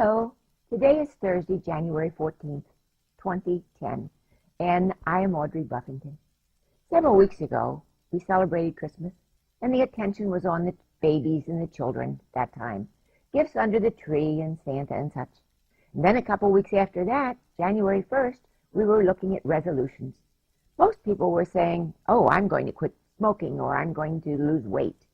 Hello, today is Thursday, January 14th, 2010, and I am Audrey Buffington. Several weeks ago, we celebrated Christmas, and the attention was on the babies and the children that time, gifts under the tree and Santa and such. And then a couple weeks after that, January 1st, we were looking at resolutions. Most people were saying, oh, I'm going to quit smoking or I'm going to lose weight.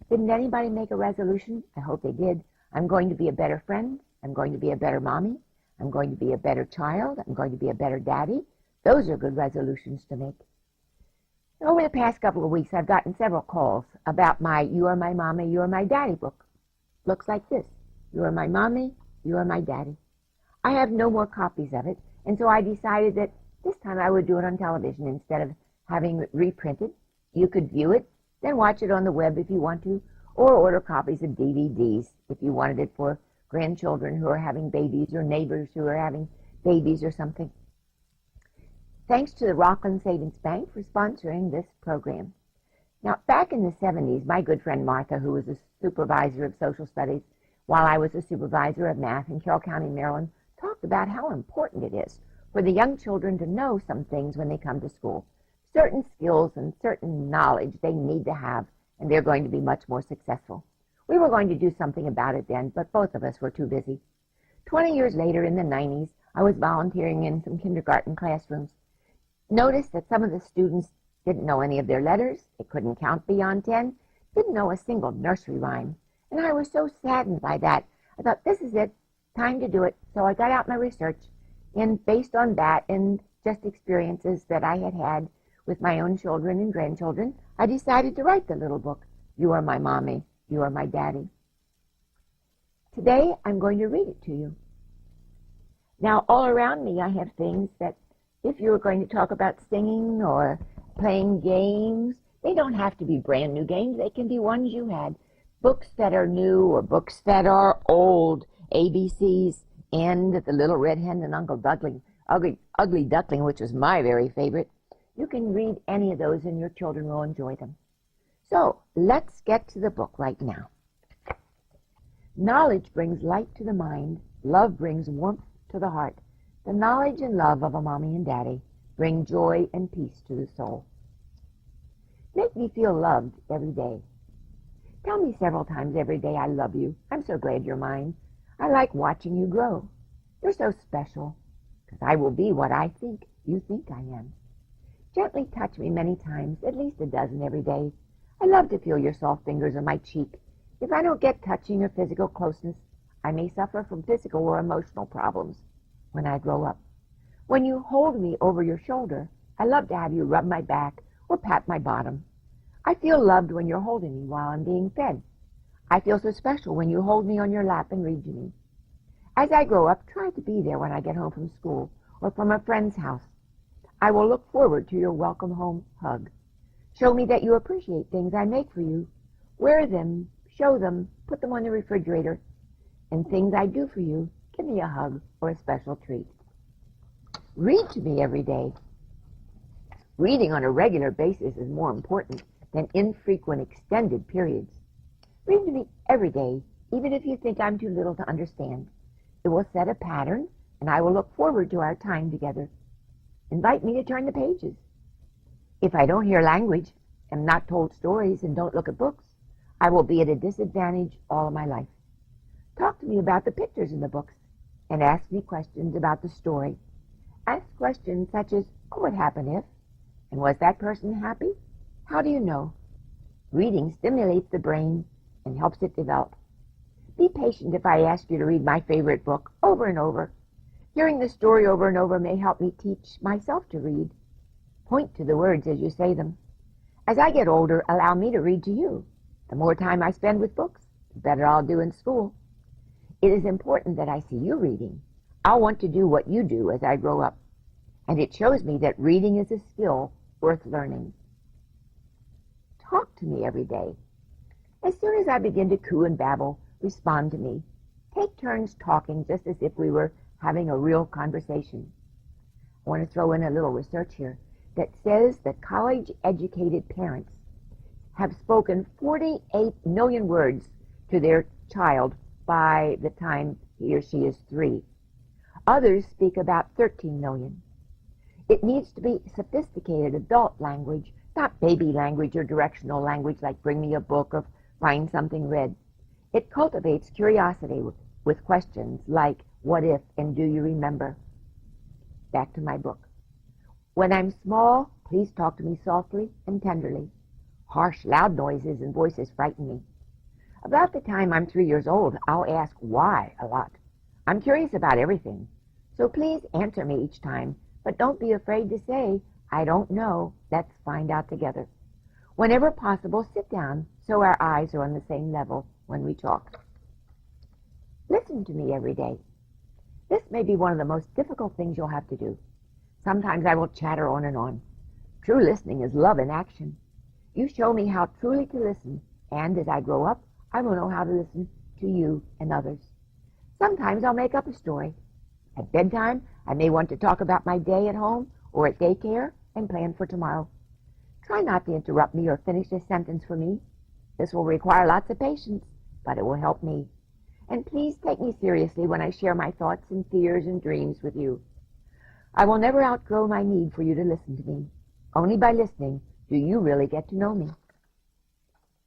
Didn't anybody make a resolution? I hope they did. I'm going to be a better friend. I'm going to be a better mommy. I'm going to be a better child. I'm going to be a better daddy. Those are good resolutions to make. Over the past couple of weeks, I've gotten several calls about my You Are My Mommy, You Are My Daddy book. Looks like this. You are my mommy, you are my daddy. I have no more copies of it, and so I decided that this time I would do it on television instead of having it reprinted. You could view it, then watch it on the web if you want to, or order copies of DVDs if you wanted it for grandchildren who are having babies or neighbors who are having babies or something. Thanks to the Rockland Savings Bank for sponsoring this program. Now, back in the 70s, my good friend Martha, who was a supervisor of social studies while I was a supervisor of math in Carroll County, Maryland, talked about how important it is for the young children to know some things when they come to school, certain skills and certain knowledge they need to have, and they're going to be much more successful. We were going to do something about it then, but both of us were too busy. 20 years later, in the 90s, I was volunteering in some kindergarten classrooms. Noticed that some of the students didn't know any of their letters, they couldn't count beyond 10, didn't know a single nursery rhyme, and I was so saddened by that. I thought, this is it, time to do it. So I got out my research, and based on that and just experiences that I had had with my own children and grandchildren, I decided to write the little book, You Are My Mommy, You Are My Daddy. Today, I'm going to read it to you. Now, all around me, I have things that if you were going to talk about singing or playing games, they don't have to be brand new games. They can be ones you had. Books that are new or books that are old. ABCs and The Little Red Hen and Uncle Duckling, Ugly Duckling, which was my very favorite. You can read any of those and your children will enjoy them. So, let's get to the book right now. Knowledge brings light to the mind. Love brings warmth to the heart. The knowledge and love of a mommy and daddy bring joy and peace to the soul. Make me feel loved every day. Tell me several times every day, I love you. I'm so glad you're mine. I like watching you grow. You're so special, because I will be what I think you think I am. Gently touch me many times, at least a dozen every day. I love to feel your soft fingers on my cheek. If I don't get touching or physical closeness, I may suffer from physical or emotional problems when I grow up. When you hold me over your shoulder, I love to have you rub my back or pat my bottom. I feel loved when you're holding me while I'm being fed. I feel so special when you hold me on your lap and read to me. As I grow up, try to be there when I get home from school or from a friend's house. I will look forward to your welcome home hug. Show me that you appreciate things I make for you. Wear them, show them, put them on the refrigerator. And things I do for you, give me a hug or a special treat. Read to me every day. Reading on a regular basis is more important than infrequent extended periods. Read to me every day, even if you think I'm too little to understand. It will set a pattern, and I will look forward to our time together. Invite me to turn the pages. If I don't hear language, am not told stories, and don't look at books, I will be at a disadvantage all of my life. Talk to me about the pictures in the books, and ask me questions about the story. Ask questions such as, oh, what happened if? And was that person happy? How do you know? Reading stimulates the brain and helps it develop. Be patient if I ask you to read my favorite book over and over. Hearing the story over and over may help me teach myself to read. Point to the words as you say them. As I get older, allow me to read to you. The more time I spend with books, the better I'll do in school. It is important that I see you reading. I'll want to do what you do as I grow up. And it shows me that reading is a skill worth learning. Talk to me every day. As soon as I begin to coo and babble, respond to me. Take turns talking just as if we were having a real conversation. I want to throw in a little research here that says that college-educated parents have spoken 48 million words to their child by the time he or she is 3. Others speak about 13 million. It needs to be sophisticated adult language, not baby language or directional language like bring me a book or find something read. It cultivates curiosity with questions like what if and do you remember? Back to my book. When I'm small, please talk to me softly and tenderly. Harsh, loud noises and voices frighten me. About the time I'm 3 years old, I'll ask why a lot. I'm curious about everything, so please answer me each time, but don't be afraid to say, I don't know, let's find out together. Whenever possible, sit down so our eyes are on the same level when we talk. Listen to me every day. This may be one of the most difficult things you'll have to do. Sometimes I will chatter on and on. True listening is love in action. You show me how truly to listen, and as I grow up, I will know how to listen to you and others. Sometimes I'll make up a story. At bedtime, I may want to talk about my day at home or at daycare and plan for tomorrow. Try not to interrupt me or finish a sentence for me. This will require lots of patience, but it will help me. And please take me seriously when I share my thoughts and fears and dreams with you. I will never outgrow my need for you to listen to me. Only by listening do you really get to know me.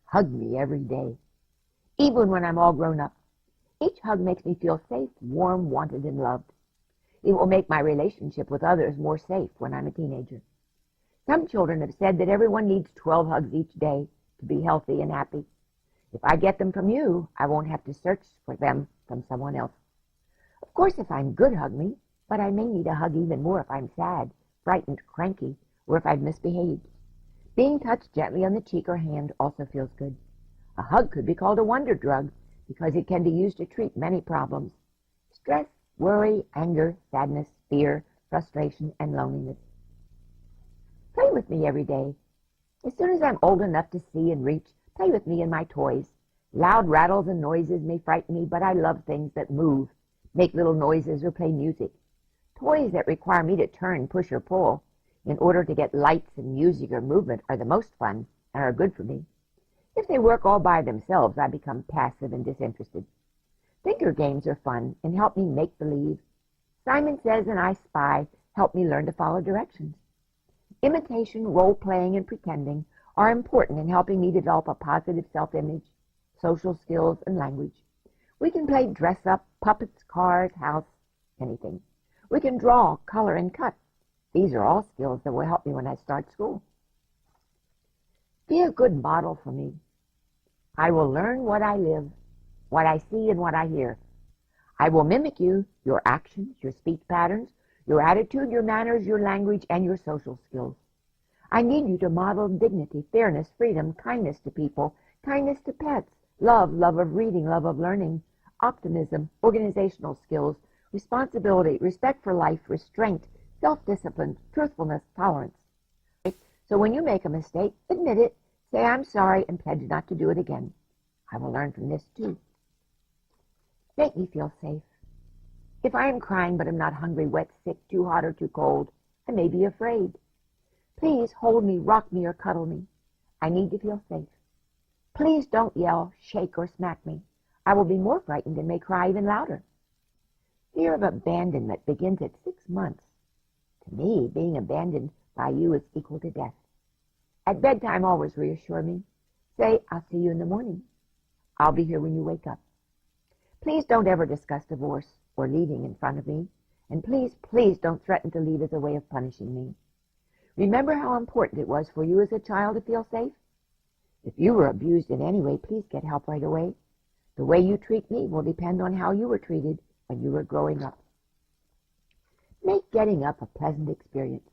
Hug me every day, even when I'm all grown up. Each hug makes me feel safe, warm, wanted, and loved. It will make my relationship with others more safe when I'm a teenager. Some children have said that everyone needs 12 hugs each day to be healthy and happy. If I get them from you, I won't have to search for them from someone else. Of course, if I'm good, hug me, but I may need a hug even more if I'm sad, frightened, cranky, or if I've misbehaved. Being touched gently on the cheek or hand also feels good. A hug could be called a wonder drug because it can be used to treat many problems: stress, worry, anger, sadness, fear, frustration, and loneliness. Play with me every day. As soon as I'm old enough to see and reach, play with me and my toys. Loud rattles and noises may frighten me, but I love things that move, make little noises, or play music. Toys that require me to turn, push, or pull in order to get lights and music or movement are the most fun and are good for me. If they work all by themselves, I become passive and disinterested. Finger games are fun and help me make believe. Simon Says and I Spy help me learn to follow directions. Imitation, role-playing, and pretending are important in helping me develop a positive self-image, social skills, and language. We can play dress-up, puppets, cars, house, anything. We can draw, color, and cut. These are all skills that will help me when I start school. Be a good model for me. I will learn what I live, what I see, and what I hear. I will mimic you, your actions, your speech patterns, your attitude, your manners, your language, and your social skills. I need you to model dignity, fairness, freedom, kindness to people, kindness to pets, love of reading, love of learning, optimism, organizational skills, responsibility, respect for life, restraint, self-discipline, truthfulness, tolerance. So when you make a mistake, admit it, say I'm sorry, and pledge not to do it again. I will learn from this too. Make me feel safe. If I am crying but am not hungry, wet, sick, too hot, or too cold, I may be afraid. Please hold me, rock me, or cuddle me. I need to feel safe. Please don't yell, shake, or smack me. I will be more frightened and may cry even louder. Fear of abandonment begins at 6 months. To me, being abandoned by you is equal to death. At bedtime, always reassure me. Say, I'll see you in the morning. I'll be here when you wake up. Please don't ever discuss divorce or leaving in front of me. And please, please don't threaten to leave as a way of punishing me. Remember how important it was for you as a child to feel safe? If you were abused in any way, please get help right away. The way you treat me will depend on how you were treated when you were growing up. Make getting up a pleasant experience.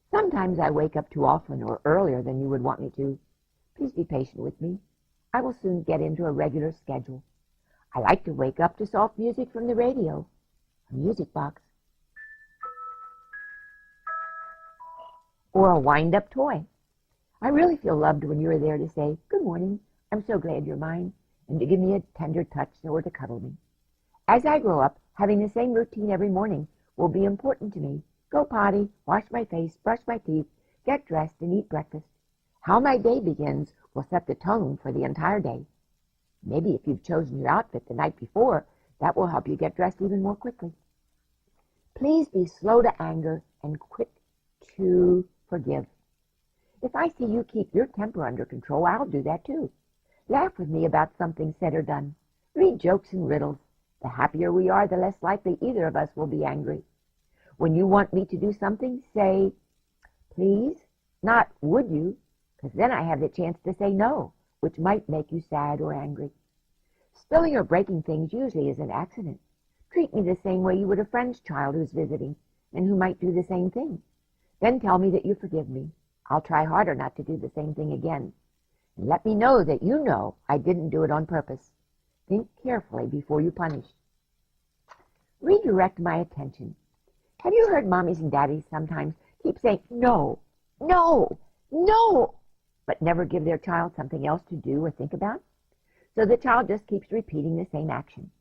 Sometimes I wake up too often or earlier than you would want me to. Please be patient with me. I will soon get into a regular schedule. I like to wake up to soft music from the radio, a music box, or a wind-up toy. I really feel loved when you are there to say, good morning, I'm so glad you're mine, and to give me a tender touch or to cuddle me. As I grow up, having the same routine every morning will be important to me. Go potty, wash my face, brush my teeth, get dressed, and eat breakfast. How my day begins will set the tone for the entire day. Maybe if you've chosen your outfit the night before, that will help you get dressed even more quickly. Please be slow to anger and quick to forgive. If I see you keep your temper under control, I'll do that too. Laugh with me about something said or done. Read jokes and riddles. The happier we are, the less likely either of us will be angry. When you want me to do something, say, please, not would you, because then I have the chance to say no, which might make you sad or angry. Spilling or breaking things usually is an accident. Treat me the same way you would a friend's child who's visiting and who might do the same thing. Then tell me that you forgive me. I'll try harder not to do the same thing again. And let me know that you know I didn't do it on purpose. Think carefully before you punish. Redirect my attention. Have you heard mommies and daddies sometimes keep saying no, no, no, but never give their child something else to do or think about? So the child just keeps repeating the same action.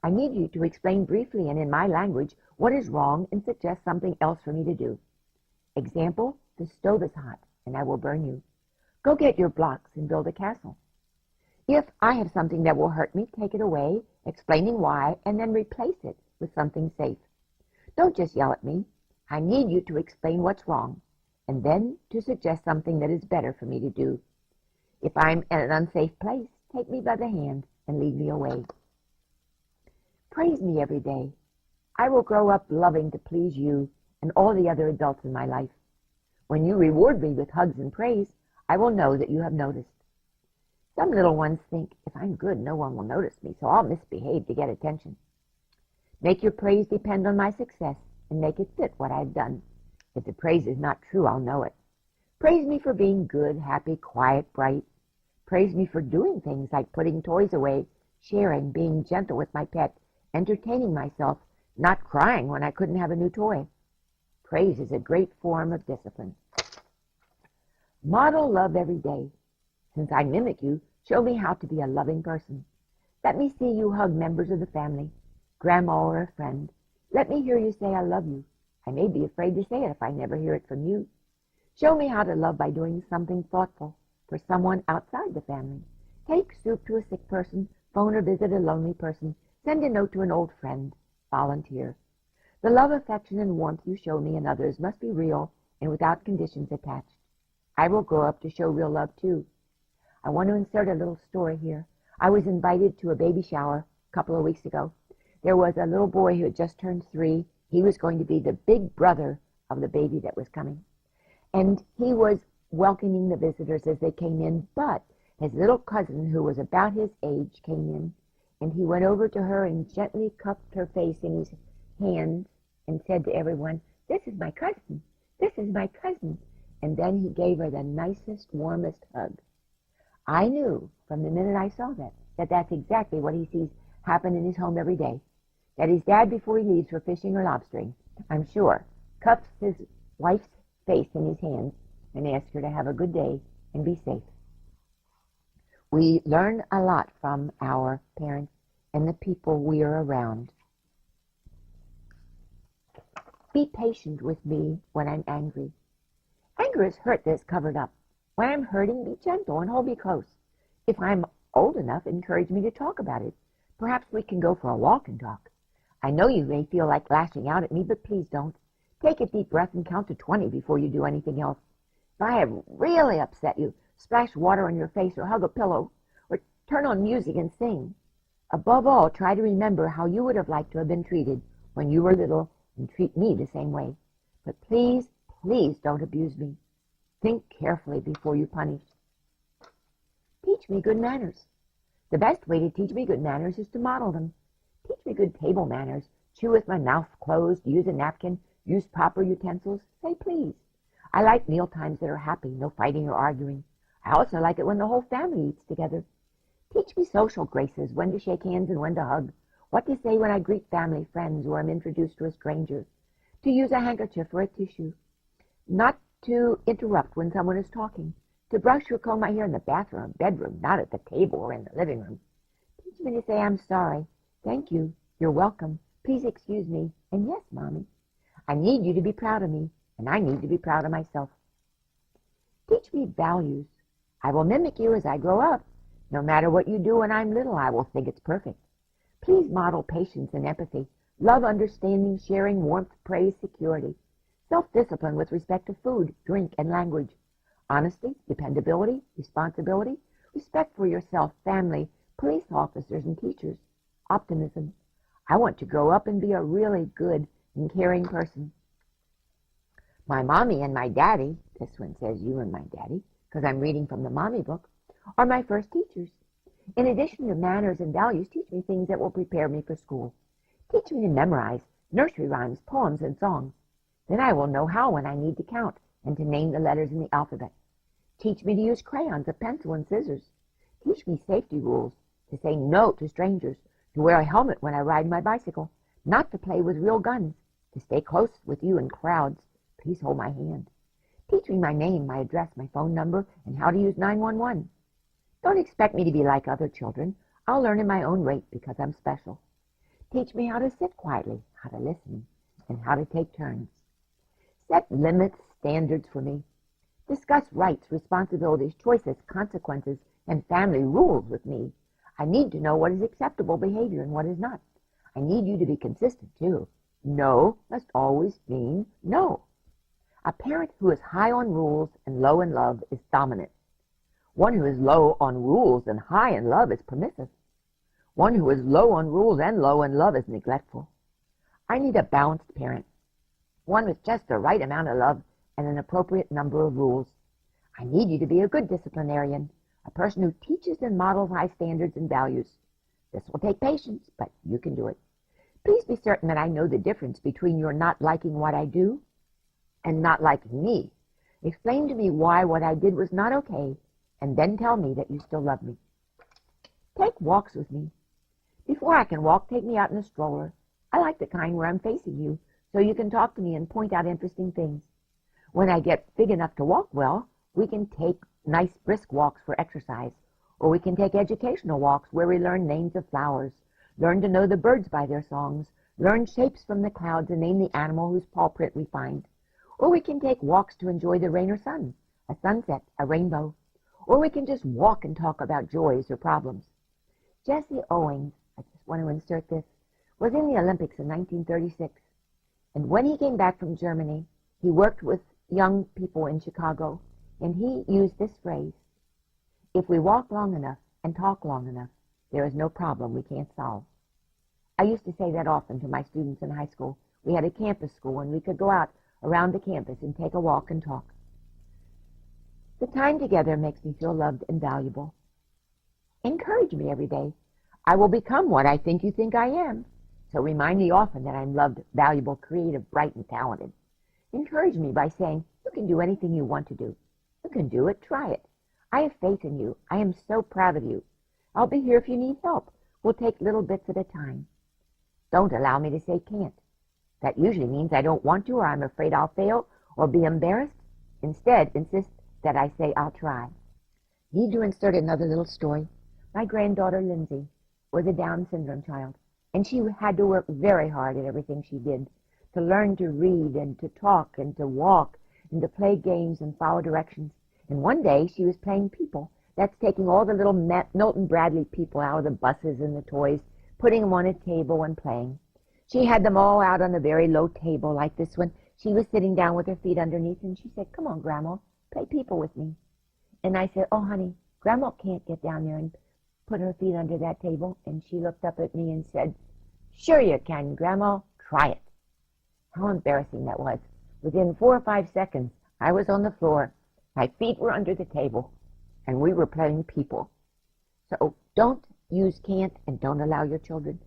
I need you to explain briefly and in my language what is wrong and suggest something else for me to do. Example, the stove is hot and I will burn you. Go get your blocks and build a castle. If I have something that will hurt me, take it away, explaining why, and then replace it with something safe. Don't just yell at me. I need you to explain what's wrong, and then to suggest something that is better for me to do. If I'm in an unsafe place, take me by the hand and lead me away. Praise me every day. I will grow up loving to please you and all the other adults in my life. When you reward me with hugs and praise, I will know that you have noticed. Some little ones think, if I'm good, no one will notice me, so I'll misbehave to get attention. Make your praise depend on my success and make it fit what I've done. If the praise is not true, I'll know it. Praise me for being good, happy, quiet, bright. Praise me for doing things like putting toys away, sharing, being gentle with my pet, entertaining myself, not crying when I couldn't have a new toy. Praise is a great form of discipline. Model love every day. Since I mimic you, show me how to be a loving person. Let me see you hug members of the family, grandma or a friend. Let me hear you say, I love you. I may be afraid to say it if I never hear it from you. Show me how to love by doing something thoughtful for someone outside the family. Take soup to a sick person, phone or visit a lonely person, send a note to an old friend, volunteer. The love, affection, and warmth you show me and others must be real and without conditions attached. I will grow up to show real love too. I want to insert a little story here. I was invited to a baby shower a couple of weeks ago. There was a little boy who had just turned 3. He was going to be the big brother of the baby that was coming. And he was welcoming the visitors as they came in, but his little cousin, who was about his age, came in, and he went over to her and gently cupped her face in his hands and said to everyone, "This is my cousin. This is my cousin." And then he gave her the nicest, warmest hug. I knew from the minute I saw that that's exactly what he sees happen in his home every day. That his dad, before he leaves for fishing or lobstering, I'm sure, cups his wife's face in his hands and asks her to have a good day and be safe. We learn a lot from our parents and the people we are around. Be patient with me when I'm angry. Anger is hurt that's covered up. When I'm hurting, be gentle and hold me close. If I'm old enough, encourage me to talk about it. Perhaps we can go for a walk and talk. I know you may feel like lashing out at me, but please don't. Take a deep breath and count to 20 before you do anything else. If I have really upset you, splash water on your face or hug a pillow or turn on music and sing. Above all, try to remember how you would have liked to have been treated when you were little and treat me the same way. But please, please don't abuse me. Think carefully before you punish. Teach me good manners. The best way to teach me good manners is to model them. Teach me good table manners. Chew with my mouth closed, use a napkin, use proper utensils, say please. I like meal times that are happy, no fighting or arguing. I also like it when the whole family eats together. Teach me social graces, when to shake hands and when to hug, what to say when I greet family, friends, or am introduced to a stranger, to use a handkerchief or a tissue, not to interrupt when someone is talking, to brush or comb my hair in the bathroom or bedroom, not at the table or in the living room. Teach me to say, I'm sorry, thank you, you're welcome, please excuse me, and yes, Mommy. I need you to be proud of me, and I need to be proud of myself. Teach me values. I will mimic you as I grow up. No matter what you do when I'm little, I will think it's perfect. Please model patience and empathy, love, understanding, sharing, warmth, praise, security, self-discipline with respect to food, drink, and language, honesty, dependability, responsibility, respect for yourself, family, police officers, and teachers, optimism. I want to grow up and be a really good and caring person. My mommy and my daddy, this one says you and my daddy, because I'm reading from the mommy book, are my first teachers. In addition to manners and values, teach me things that will prepare me for school. Teach me to memorize nursery rhymes, poems, and songs. Then I will know how when I need to count and to name the letters in the alphabet. Teach me to use crayons, a pencil, and scissors. Teach me safety rules, to say no to strangers, to wear a helmet when I ride my bicycle, not to play with real guns, to stay close with you in crowds. Please hold my hand. Teach me my name, my address, my phone number, and how to use 911. Don't expect me to be like other children. I'll learn at my own rate because I'm special. Teach me how to sit quietly, how to listen, and how to take turns. Set limits, standards for me. Discuss rights, responsibilities, choices, consequences, and family rules with me. I need to know what is acceptable behavior and what is not. I need you to be consistent, too. No must always mean no. A parent who is high on rules and low in love is dominant. One who is low on rules and high in love is permissive. One who is low on rules and low in love is neglectful. I need a balanced parent, one with just the right amount of love and an appropriate number of rules. I need you to be a good disciplinarian, a person who teaches and models high standards and values. This will take patience, but you can do it. Please be certain that I know the difference between your not liking what I do and not liking me. Explain to me why what I did was not okay, and then tell me that you still love me. Take walks with me. Before I can walk, take me out in a stroller. I like the kind where I'm facing you, so you can talk to me and point out interesting things. When I get big enough to walk well, we can take nice brisk walks for exercise, or we can take educational walks where we learn names of flowers, learn to know the birds by their songs, learn shapes from the clouds, and name the animal whose paw print we find. Or we can take walks to enjoy the rain or sun, a sunset, a rainbow. Or we can just walk and talk about joys or problems. Jesse Owens, I just want to insert this, was in the Olympics in 1936. And when he came back from Germany, he worked with young people in Chicago, and he used this phrase: if we walk long enough and talk long enough, there is no problem we can't solve. I used to say that often to my students in high school. We had a campus school, and we could go out around the campus and take a walk and talk. The time together makes me feel loved and valuable. Encourage me every day. I will become what I think you think I am. So remind me often that I'm loved, valuable, creative, bright, and talented. Encourage me by saying, you can do anything you want to do. You can do it. Try it. I have faith in you. I am so proud of you. I'll be here if you need help. We'll take little bits at a time. Don't allow me to say can't. That usually means I don't want to, or I'm afraid I'll fail or be embarrassed. Instead, insist that I say I'll try. Need to insert another little story. My granddaughter, Lindsay, was a Down syndrome child, and she had to work very hard at everything she did, to learn to read and to talk and to walk and to play games and follow directions. And one day she was playing people. That's taking all the little Milton Bradley people out of the buses and the toys, putting them on a table and playing. She had them all out on a very low table like this one. She was sitting down with her feet underneath, and she said, come on, Grandma, play people with me. And I said, oh, honey, Grandma can't get down there and put her feet under that table. And she looked up at me and said, sure you can, Grandma, try it. How embarrassing that was. Within 4 or 5 seconds, I was on the floor, my feet were under the table, and we were playing people. So don't use can't, and don't allow your children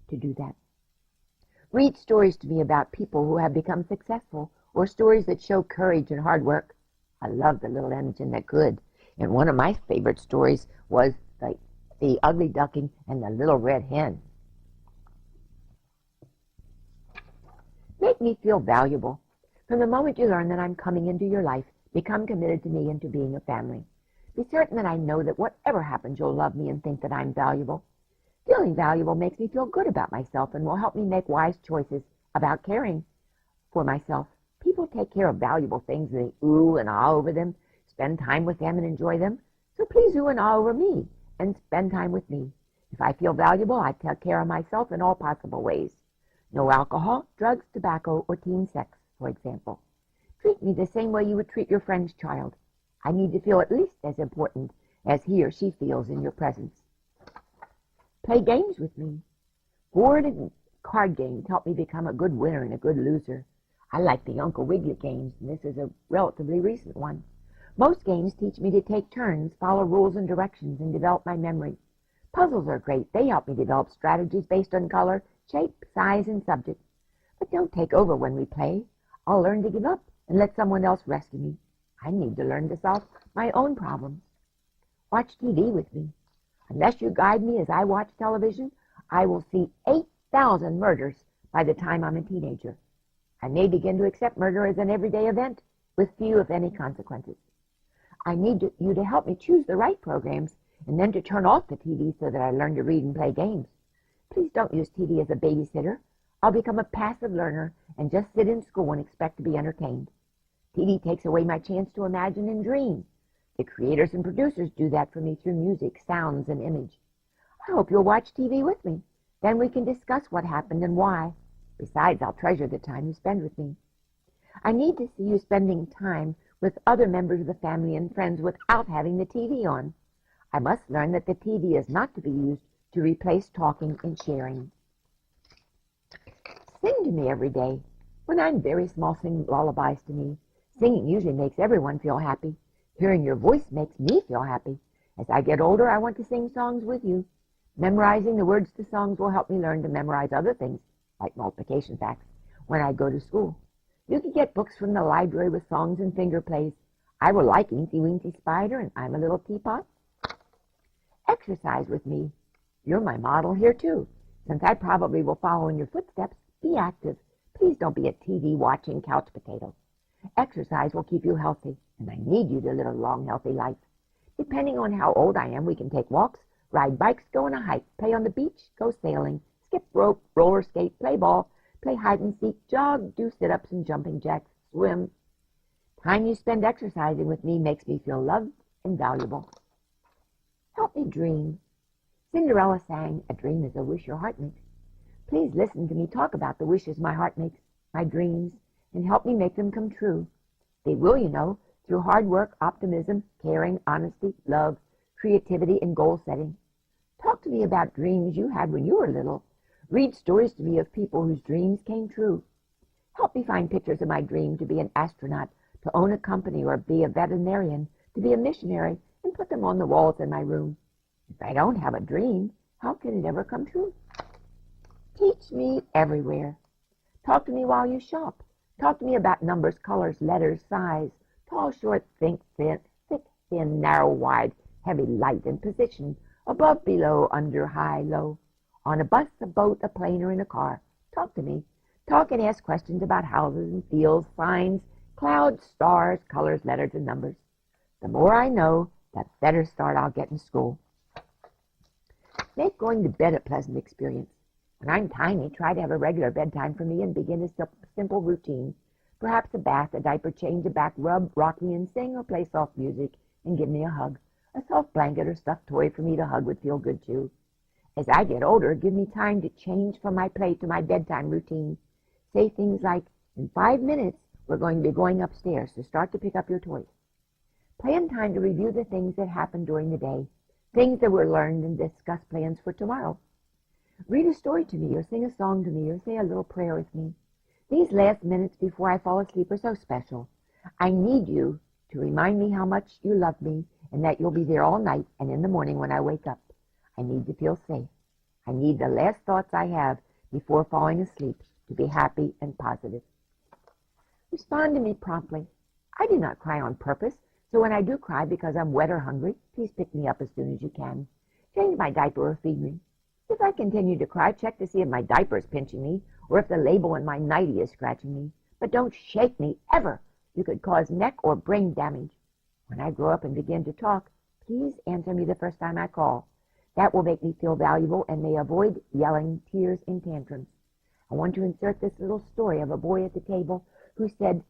to do that. Read stories to me about people who have become successful, or stories that show courage and hard work. I love the little engine that could. And one of my favorite stories was the ugly duckling and the little red hen. Make me feel valuable. From the moment you learn that I'm coming into your life, become committed to me and to being a family. Be certain that I know that whatever happens, you'll love me and think that I'm valuable. Feeling valuable makes me feel good about myself and will help me make wise choices about caring for myself. People take care of valuable things and they ooh and ah over them, spend time with them and enjoy them. So please ooh and ah over me and spend time with me. If I feel valuable, I take care of myself in all possible ways. No alcohol, drugs, tobacco, or teen sex, for example. Treat me the same way you would treat your friend's child. I need to feel at least as important as he or she feels in your presence. Play games with me. Board and card games help me become a good winner and a good loser. I like the Uncle Wiggily games, and this is a relatively recent one. Most games teach me to take turns, follow rules and directions, and develop my memory. Puzzles are great. They help me develop strategies based on color, shape, size, and subject. But don't take over when we play. I'll learn to give up and let someone else rescue me. I need to learn to solve my own problems. Watch TV with me. Unless you guide me as I watch television, I will see 8,000 murders by the time I'm a teenager. I may begin to accept murder as an everyday event with few, if any, consequences. I need you to help me choose the right programs and then to turn off the TV so that I learn to read and play games. Please don't use TV as a babysitter. I'll become a passive learner and just sit in school and expect to be entertained. TV takes away my chance to imagine and dream. The creators and producers do that for me through music, sounds, and image. I hope you'll watch TV with me. Then we can discuss what happened and why. Besides, I'll treasure the time you spend with me. I need to see you spending time with other members of the family and friends without having the TV on. I must learn that the TV is not to be used to replace talking and sharing. Sing to me every day. When I'm very small, sing lullabies to me. Singing usually makes everyone feel happy. Hearing your voice makes me feel happy. As I get older, I want to sing songs with you. Memorizing the words to songs will help me learn to memorize other things, like multiplication facts, when I go to school. You can get books from the library with songs and finger plays. I will like Inky Winky Spider and I'm a Little Teapot. Exercise with me. You're my model here, too. Since I probably will follow in your footsteps, be active. Please don't be a TV-watching couch potato. Exercise will keep you healthy, and I need you to live a long, healthy life. Depending on how old I am, we can take walks, ride bikes, go on a hike, play on the beach, go sailing, skip rope, roller skate, play ball, play hide and seek, jog, do sit-ups and jumping jacks, swim. Time you spend exercising with me makes me feel loved and valuable. Help me dream. Cinderella sang, "A dream is a wish your heart makes." Please listen to me talk about the wishes my heart makes, my dreams, and help me make them come true. They will, you know, through hard work, optimism, caring, honesty, love, creativity, and goal setting. Talk to me about dreams you had when you were little. Read stories to me of people whose dreams came true. Help me find pictures of my dream to be an astronaut, to own a company, or be a veterinarian, to be a missionary, and put them on the walls in my room. If I don't have a dream, how can it ever come true? Teach me everywhere. Talk to me while you shop. Talk to me about numbers, colors, letters, size, tall, short, thick, thin, narrow, wide, heavy, light, and position, above, below, under, high, low, on a bus, a boat, a plane, or in a car. Talk to me. Talk and ask questions about houses and fields, signs, clouds, stars, colors, letters, and numbers. The more I know, the better start I'll get in school. Make going to bed a pleasant experience. When I'm tiny, try to have a regular bedtime for me and begin a simple routine. Perhaps a bath, a diaper change, a back rub, rock me and sing, or play soft music and give me a hug. A soft blanket or stuffed toy for me to hug would feel good too. As I get older, give me time to change from my play to my bedtime routine. Say things like, in 5 minutes, we're going to be going upstairs, so start to pick up your toys. Plan time to review the things that happened during the day, things that were learned, and discuss plans for tomorrow. Read a story to me, or sing a song to me, or say a little prayer with me. These last minutes before I fall asleep are so special. I need you to remind me how much you love me and that you'll be there all night and in the morning when I wake up. I need to feel safe. I need the last thoughts I have before falling asleep to be happy and positive. Respond to me promptly. I do not cry on purpose, so when I do cry because I'm wet or hungry, please pick me up as soon as you can. Change my diaper or feed me. If I continue to cry, check to see if my diaper is pinching me or if the label in my nightie is scratching me. But don't shake me, ever. You could cause neck or brain damage. When I grow up and begin to talk, please answer me the first time I call. That will make me feel valuable and may avoid yelling, tears, and tantrums. I want to insert this little story of a boy at the table who said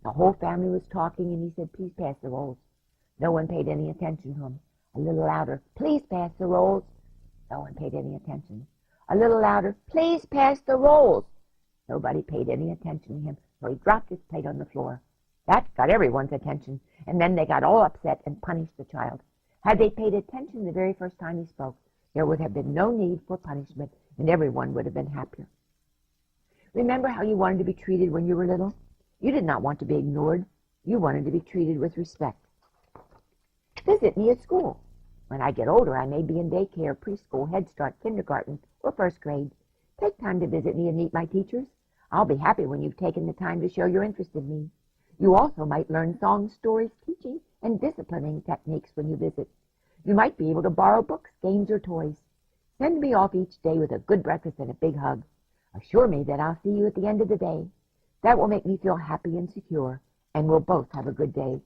the whole family was talking and he said, "Please pass the rolls." No one paid any attention to him. A little louder, please pass the rolls. No one paid any attention. A little louder, please pass the rolls. Nobody paid any attention to him, so he dropped his plate on the floor. That got everyone's attention, and then they got all upset and punished the child. Had they paid attention the very first time he spoke, there would have been no need for punishment, and everyone would have been happier. Remember how you wanted to be treated when you were little? You did not want to be ignored. You wanted to be treated with respect. Visit me at school. When I get older, I may be in daycare, preschool, Head Start, kindergarten, or first grade. Take time to visit me and meet my teachers. I'll be happy when you've taken the time to show your interest in me. You also might learn songs, stories, teaching, and disciplining techniques when you visit. You might be able to borrow books, games, or toys. Send me off each day with a good breakfast and a big hug. Assure me that I'll see you at the end of the day. That will make me feel happy and secure, and we'll both have a good day.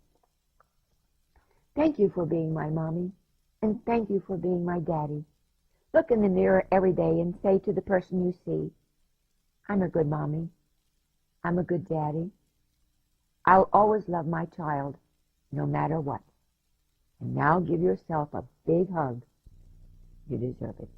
Thank you for being my mommy, and thank you for being my daddy. Look in the mirror every day and say to the person you see, I'm a good mommy. I'm a good daddy. I'll always love my child, no matter what. And now give yourself a big hug. You deserve it.